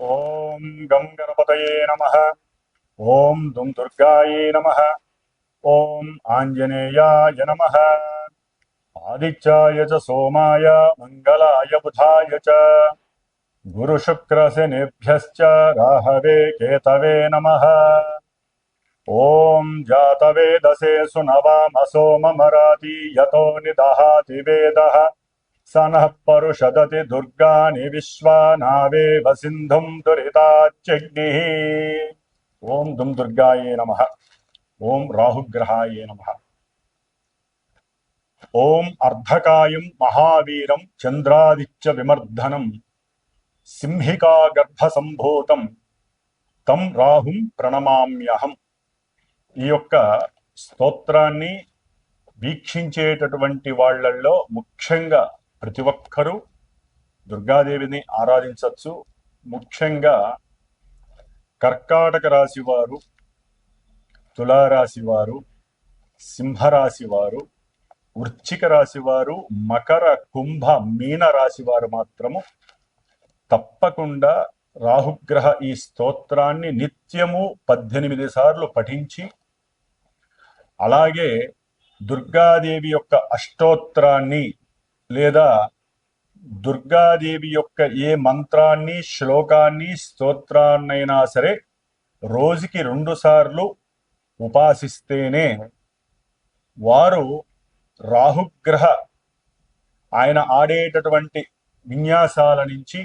ఓం గం గణపతయే నమః. ఓం దుం దుర్గాయే నమః. ఓం ఆంజనేయాయ నమః. ఆదిత్యాయ చ సోమాయ మంగళాయ బుధాయ చ గురుశుక్రశనిభ్యశ్చ రాహవే కేతవే నమః. ఓం జాతవేదసే సునవామసో మమరాతి యతో నిదహాతి వేదః స నః పరుషదతి దుర్గాని విశ్వానావేవ సింధుం దురితాచ్యగ్నిః. ఓం దుం దుర్గాయే నమః. ఓం రాహుగ్రహాయే నమః. ఓం అర్ధకాయం మహావీరం చంద్రాదిత్య విమర్ధనం సింహికా గర్భ సంభూతం తం రాహుం ప్రణమామ్యహం. ఈ యొక్క స్తోత్రాన్ని వీక్షించేటటువంటి వాళ్ళల్లో ముఖ్యంగా ప్రతి ఒక్కరూ దుర్గాదేవిని ఆరాధించవచ్చు. ముఖ్యంగా కర్కాటక రాశి వారు, తులారాశి వారు, సింహరాశి వారు, వృశ్చిక రాశి వారు, మకర, కుంభ, మీన రాశి వారు మాత్రము తప్పకుండా రాహుగ్రహ ఈ స్తోత్రాన్ని నిత్యము 18 సార్లు పఠించి, అలాగే దుర్గాదేవి యొక్క అష్టోత్తరాన్ని లేదా దుర్గాదేవి యొక్క ఏ మంత్రాన్ని, శ్లోకాన్ని, స్తోత్రాన్నైనా సరే రోజుకి 2 సార్లు ఉపాసిస్తేనే వారు రాహుగ్రహ ఆయన ఆడేటటువంటి విన్యాసాల నుంచి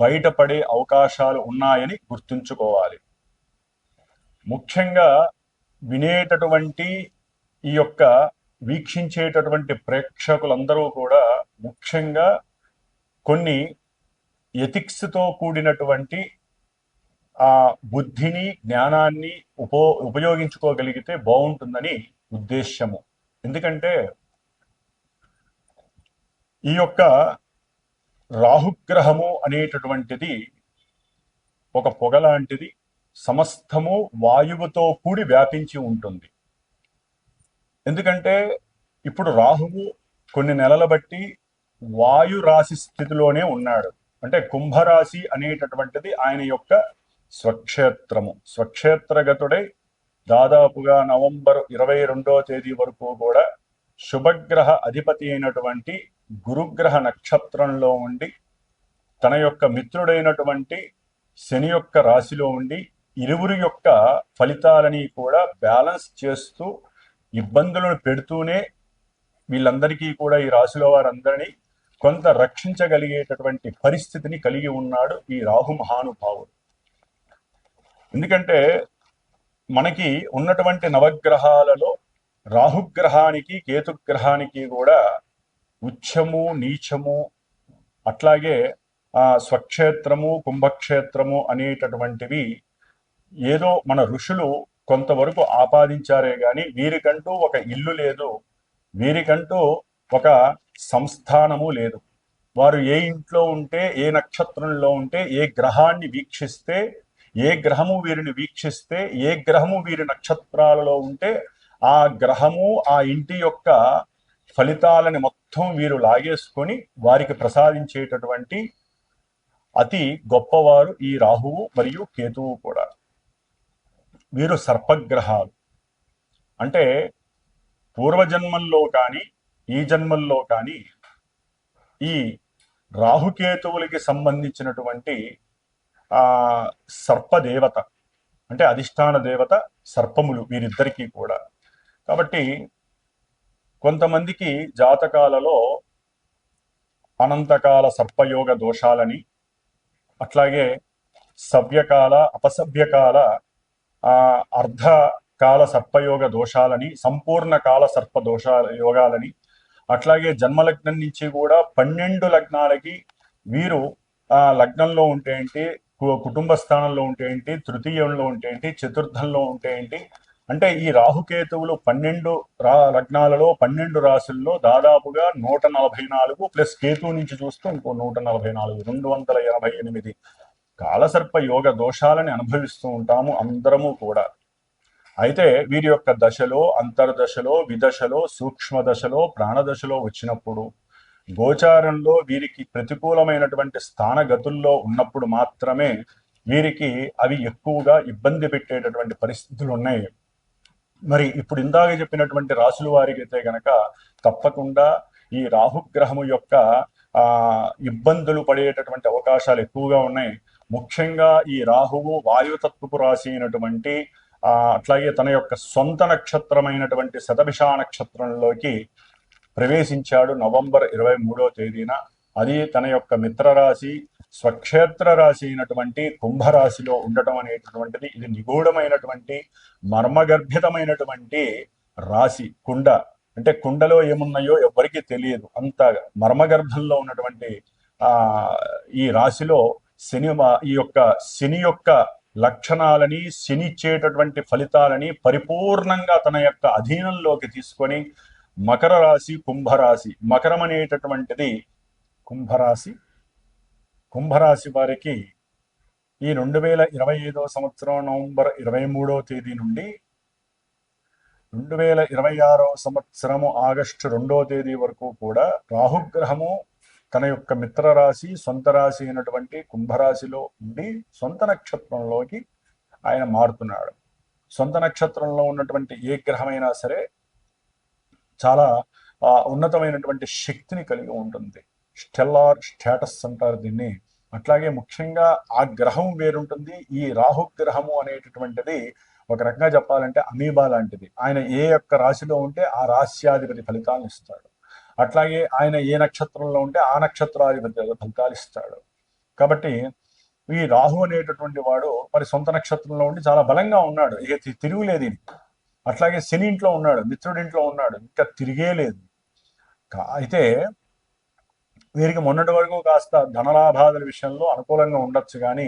బయటపడే అవకాశాలు ఉన్నాయని గుర్తుంచుకోవాలి. ముఖ్యంగా వినేటటువంటి ఈ యొక్క వీక్షించేటటువంటి ప్రేక్షకులందరూ కూడా ముఖ్యంగా కొన్ని ఎథిక్స్తో కూడినటువంటి ఆ బుద్ధిని, జ్ఞానాన్ని ఉపయోగించుకోగలిగితే బాగుంటుందని ఉద్దేశ్యము. ఎందుకంటే ఈ యొక్క రాహుగ్రహము అనేటటువంటిది ఒక పొగ లాంటిది, సమస్తము వాయువుతో కూడి వ్యాపించి ఉంటుంది. ఎందుకంటే ఇప్పుడు రాహువు కొన్ని నెలల బట్టి వాయు రాశి స్థితిలోనే ఉన్నాడు. అంటే కుంభరాశి అనేటటువంటిది ఆయన యొక్క స్వక్షేత్రము. స్వక్షేత్రగతుడై దాదాపుగా నవంబర్ 22వ తేదీ వరకు కూడా శుభగ్రహ అధిపతి అయినటువంటి గురుగ్రహ నక్షత్రంలో ఉండి తన యొక్క మిత్రుడైనటువంటి శని యొక్క రాశిలో ఉండి ఇరువురి యొక్క ఫలితాలని కూడా బ్యాలెన్స్ చేస్తూ ఇబ్బందులను పెడుతూనే వీళ్ళందరికీ కూడా, ఈ రాశిలో వారందరినీ కొంత రక్షించగలిగేటటువంటి పరిస్థితిని కలిగి ఉన్నాడు ఈ రాహు మహానుభావుడు. ఎందుకంటే మనకి ఉన్నటువంటి నవగ్రహాలలో రాహుగ్రహానికి, కేతుగ్రహానికి కూడా ఉచ్చము, నీచము, అట్లాగే స్వక్షేత్రము, కుంభక్షేత్రము అనేటటువంటివి ఏదో మన ఋషులు కొంతవరకు ఆపాదించారే గాని వీరికంటూ ఒక ఇల్లు లేదు, వీరికంటూ ఒక సంస్థానము లేదు. వారు ఏ ఇంట్లో ఉంటే, ఏ నక్షత్రంలో ఉంటే, ఏ గ్రహాన్ని వీక్షిస్తే, ఏ గ్రహము వీరిని వీక్షిస్తే, ఏ గ్రహము వీరి నక్షత్రాలలో ఉంటే ఆ గ్రహము ఆ ఇంటి యొక్క ఫలితాలని మొత్తం వీరు లాగేసుకొని వారికి ప్రసాదించేటటువంటి అతి గొప్పవారు ఈ రాహువు మరియు కేతువు కూడా. వీరు సర్పగ్రహాలు. అంటే పూర్వజన్మల్లో కానీ ఈ జన్మల్లో కానీ ఈ రాహుకేతువులకి సంబంధించినటువంటి సర్పదేవత, అంటే అధిష్టాన దేవత సర్పములు వీరిద్దరికీ కూడా. కాబట్టి కొంతమందికి జాతకాలలో అనంతకాల సర్పయోగ దోషాలని, అట్లాగే సవ్యకాల, అపసవ్యకాల, అర్ధకాల సర్పయోగ దోషాలని, సంపూర్ణ కాల సర్ప యోగాలని, అట్లాగే జన్మలగ్నం నుంచి కూడా 12 లగ్నాలకి వీరు లగ్నంలో ఉంటే ఏంటి, కుటుంబ స్థానంలో ఉంటే ఏంటి, తృతీయంలో ఉంటే ఏంటి, చతుర్థంలో ఉంటే ఏంటి, అంటే ఈ రాహుకేతువులు 12 లగ్నాలలో 12 రాశుల్లో దాదాపుగా 144 ప్లస్ కేతు నుంచి చూస్తే ఇంకో 144, 288 కాలసర్ప యోగ దోషాలని అనుభవిస్తూ ఉంటాము అందరము కూడా. అయితే వీరి యొక్క దశలో, అంతర్దశలో, విదశలో, సూక్ష్మ దశలో, ప్రాణదశలో వచ్చినప్పుడు గోచారంలో వీరికి ప్రతికూలమైనటువంటి స్థానగతుల్లో ఉన్నప్పుడు మాత్రమే వీరికి అవి ఎక్కువగా ఇబ్బంది పెట్టేటటువంటి పరిస్థితులు ఉన్నాయి. మరి ఇప్పుడు ఇందాక చెప్పినటువంటి రాసుల వారికి అయితే గనక తప్పకుండా ఈ రాహుగ్రహము యొక్క ఆ ఇబ్బందులు పడేటటువంటి అవకాశాలు ఎక్కువగా ఉన్నాయి. ముఖ్యంగా ఈ రాహువు వాయుతత్వపు రాశి అయినటువంటి అట్లాగే తన యొక్క సొంత నక్షత్రమైనటువంటి శతభిష నక్షత్రంలోకి ప్రవేశించాడు నవంబర్ 23వ తేదీన. అది తన యొక్క మిత్రరాశి స్వక్షేత్ర రాశి అయినటువంటి కుంభరాశిలో ఉండటం అనేటటువంటిది ఇది నిగూఢమైనటువంటి మర్మగర్భితమైనటువంటి రాశి. కుండ అంటే కుండలో ఏమున్నాయో ఎవరికి తెలియదు, అంత మర్మగర్భంలో ఉన్నటువంటి ఈ రాశిలో శని యొక్క లక్షణాలని, శని ఇచ్చేటటువంటి ఫలితాలని పరిపూర్ణంగా తన యొక్క అధీనంలోకి తీసుకొని మకర రాశి, కుంభరాశి, మకరం అనేటటువంటిది కుంభరాశి వారికి ఈ 2025వ సంవత్సరం నవంబర్ 23వ తేదీ నుండి 2026వ సంవత్సరము ఆగస్టు 2వ తేదీ వరకు కూడా రాహుగ్రహము తన యొక్క మిత్రరాశి సొంత రాశి అయినటువంటి కుంభరాశిలో ఉండి సొంత నక్షత్రంలోకి ఆయన మారుతున్నాడు. సొంత నక్షత్రంలో ఉన్నటువంటి ఏ గ్రహమైనా సరే చాలా ఉన్నతమైనటువంటి శక్తిని కలిగి ఉంటుంది. స్టెల్లార్ స్టేటస్ అంటారు దీన్ని. అట్లాగే ముఖ్యంగా ఆ గ్రహం వేరుంటుంది. ఈ రాహు గ్రహము అనేటటువంటిది ఒక రకంగా చెప్పాలంటే అమీబా లాంటిది. ఆయన ఏ యొక్క రాశిలో ఉంటే ఆ రాశ్యాధిపతి ఫలితాలను ఇస్తాడు. అట్లాగే ఆయన ఏ నక్షత్రంలో ఉంటే ఆ నక్షత్రాధిపతి ఫలితాలు ఇస్తాడు. కాబట్టి ఈ రాహు అనేటటువంటి వాడు మరి సొంత నక్షత్రంలో ఉండి చాలా బలంగా ఉన్నాడు, ఇక తిరుగులేదు. అట్లాగే శని ఇంట్లో ఉన్నాడు, మిత్రుడింట్లో ఉన్నాడు, ఇంకా తిరిగే లేదు. అయితే వీరికి మొన్నటి వరకు కాస్త ధనలాభాదుల విషయంలో అనుకూలంగా ఉండొచ్చు, కానీ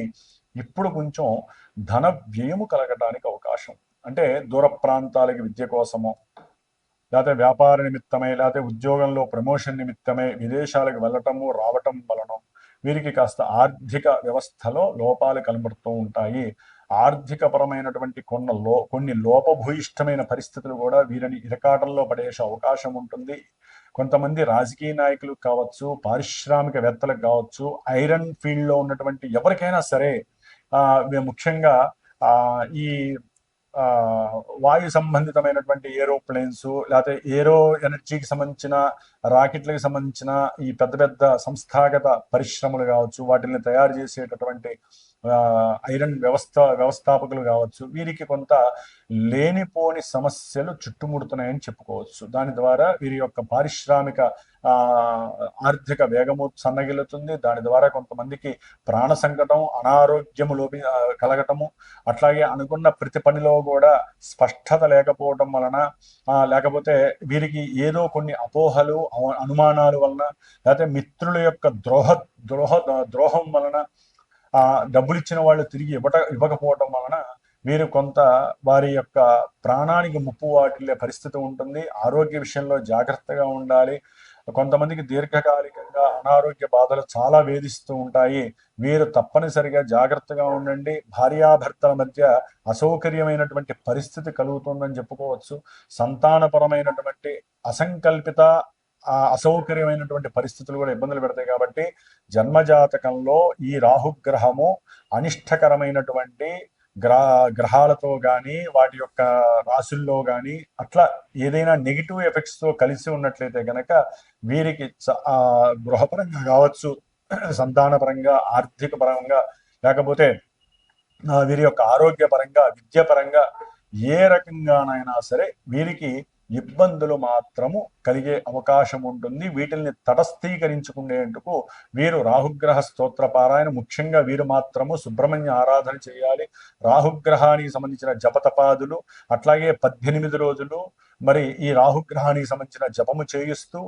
ఇప్పుడు కొంచెం ధన వ్యయము కలగటానికి అవకాశం. అంటే దూర ప్రాంతాలకి విద్య కోసమో, లేకపోతే వ్యాపార నిమిత్తమై, లేకపోతే ఉద్యోగంలో ప్రమోషన్ నిమిత్తమై విదేశాలకు వెళ్ళటము రావటం వలన వీరికి కాస్త ఆర్థిక వ్యవస్థలో లోపాలు కనబడుతూ ఉంటాయి. ఆర్థిక పరమైనటువంటి కొన్ని లోపభూయిష్టమైన పరిస్థితులు కూడా వీరిని ఇరకాటంలో పడేసే అవకాశం ఉంటుంది. కొంతమంది రాజకీయ నాయకులు కావచ్చు, పారిశ్రామికవేత్తలకు కావచ్చు, ఐరన్ ఫీల్డ్లో ఉన్నటువంటి ఎవరికైనా సరే ముఖ్యంగా ఈ వాయు సంబంధితమైనటువంటి ఏరోప్లేన్స్, లేకపోతే ఏరో ఎనర్జీకి సంబంధించిన రాకెట్లకు సంబంధించిన ఈ పెద్ద పెద్ద సంస్థాగత పరిశ్రమలు కావచ్చు, వాటిని తయారు చేసేటటువంటి ఐరన్ వ్యవస్థాపకులు కావచ్చు, వీరికి కొంత లేనిపోని సమస్యలు చుట్టుముడుతున్నాయని చెప్పుకోవచ్చు. దాని ద్వారా వీరి యొక్క పారిశ్రామిక ఆర్థిక వేగము సన్నగిల్లుతుంది. దాని ద్వారా కొంతమందికి ప్రాణ సంకటం, అనారోగ్యము కలగటము, అట్లాగే అనుకున్న ప్రతి పనిలో కూడా స్పష్టత లేకపోవడం వలన, లేకపోతే వీరికి ఏదో కొన్ని అపోహలు అనుమానాల వలన, లేకపోతే మిత్రుల యొక్క ద్రోహం వలన, డబ్బులు ఇచ్చిన వాళ్ళు తిరిగి ఇవ్వకపోవడం వలన వీరు కొంత వారి యొక్క ప్రాణానికి ముప్పు వాటిల్లే పరిస్థితి ఉంటుంది. ఆరోగ్య విషయంలో జాగ్రత్తగా ఉండాలి. కొంతమందికి దీర్ఘకాలికంగా అనారోగ్య బాధలు చాలా వేధిస్తూ ఉంటాయి. వీరు తప్పనిసరిగా జాగ్రత్తగా ఉండండి. భార్యాభర్తల మధ్య అసౌకర్యమైనటువంటి పరిస్థితి కలుగుతుందని చెప్పుకోవచ్చు. సంతానపరమైనటువంటి అసంకల్పిత అసౌకర్యమైనటువంటి పరిస్థితులు కూడా ఇబ్బందులు పెడతాయి. కాబట్టి జన్మజాతకంలో ఈ రాహుగ్రహము అనిష్టకరమైనటువంటి గ్రహాలతో కానీ, వాటి యొక్క రాశుల్లో కానీ అట్లా ఏదైనా నెగిటివ్ ఎఫెక్ట్స్తో కలిసి ఉన్నట్లయితే కనుక వీరికి గృహపరంగా కావచ్చు, సంతానపరంగా, ఆర్థిక పరంగా, లేకపోతే వీరి యొక్క ఆరోగ్యపరంగా, విద్యాపరంగా ఏ రకంగానైనా సరే వీరికి ఇబ్బందులు మాత్రము కలిగే అవకాశం ఉంటుంది. వీటిని తటస్థీకరించుకునేందుకు వీరు రాహుగ్రహ స్తోత్ర పారాయణ, ముఖ్యంగా వీరు మాత్రము సుబ్రహ్మణ్య ఆరాధన చేయాలి. రాహుగ్రహానికి సంబంధించిన జపతపాదులు, అట్లాగే 18 రోజులు మరి ఈ రాహుగ్రహానికి సంబంధించిన జపము చేయిస్తూ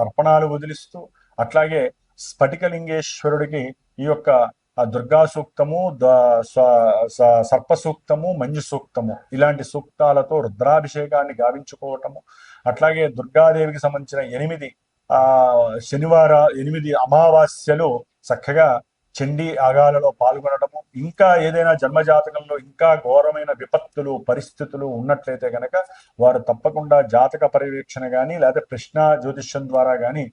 తర్పణాలు వదిలిస్తూ, అట్లాగే స్ఫటికలింగేశ్వరుడికి ఈ యొక్క దుర్గా సూక్తము, సర్ప సూక్తము, మంజు సూక్తము, ఇలాంటి సూక్తాలతో రుద్రాభిషేకాన్ని గావించుకోవటము, అట్లాగే దుర్గాదేవికి సంబంధించిన 8 అమావాస్యలు చక్కగా చండీ యాగాలలో పాల్గొనడము. ఇంకా ఏదైనా జన్మజాతకంలో ఇంకా ఘోరమైన విపత్తులు పరిస్థితులు ఉన్నట్లయితే కనుక వారు తప్పకుండా జాతక పర్యవేక్షణ కానీ, లేదా ప్రశ్న జ్యోతిష్యం ద్వారా కానీ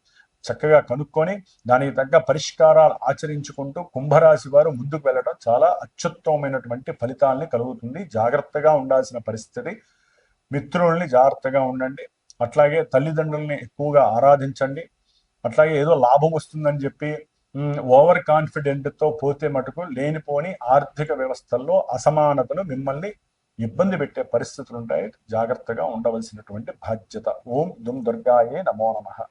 చక్కగా కనుక్కొని దానికి తగ్గ పరిష్కారాలు ఆచరించుకుంటూ కుంభరాశి వారు ముందుకు వెళ్ళడం చాలా అత్యుత్తమమైనటువంటి ఫలితాలని కలుగుతుంది. జాగ్రత్తగా ఉండాల్సిన పరిస్థితి. మిత్రుల్ని జాగ్రత్తగా ఉండండి. అట్లాగే తల్లిదండ్రుల్ని ఎక్కువగా ఆరాధించండి. అట్లాగే ఏదో లాభం వస్తుందని చెప్పి ఓవర్ కాన్ఫిడెంట్తో పోతే మటుకు లేనిపోని ఆర్థిక వ్యవస్థల్లో అసమానతలు మిమ్మల్ని ఇబ్బంది పెట్టే పరిస్థితులు ఉంటాయి. జాగ్రత్తగా ఉండవలసినటువంటి బాధ్యత. ఓం దుమ్ దుర్గాయే నమో నమః.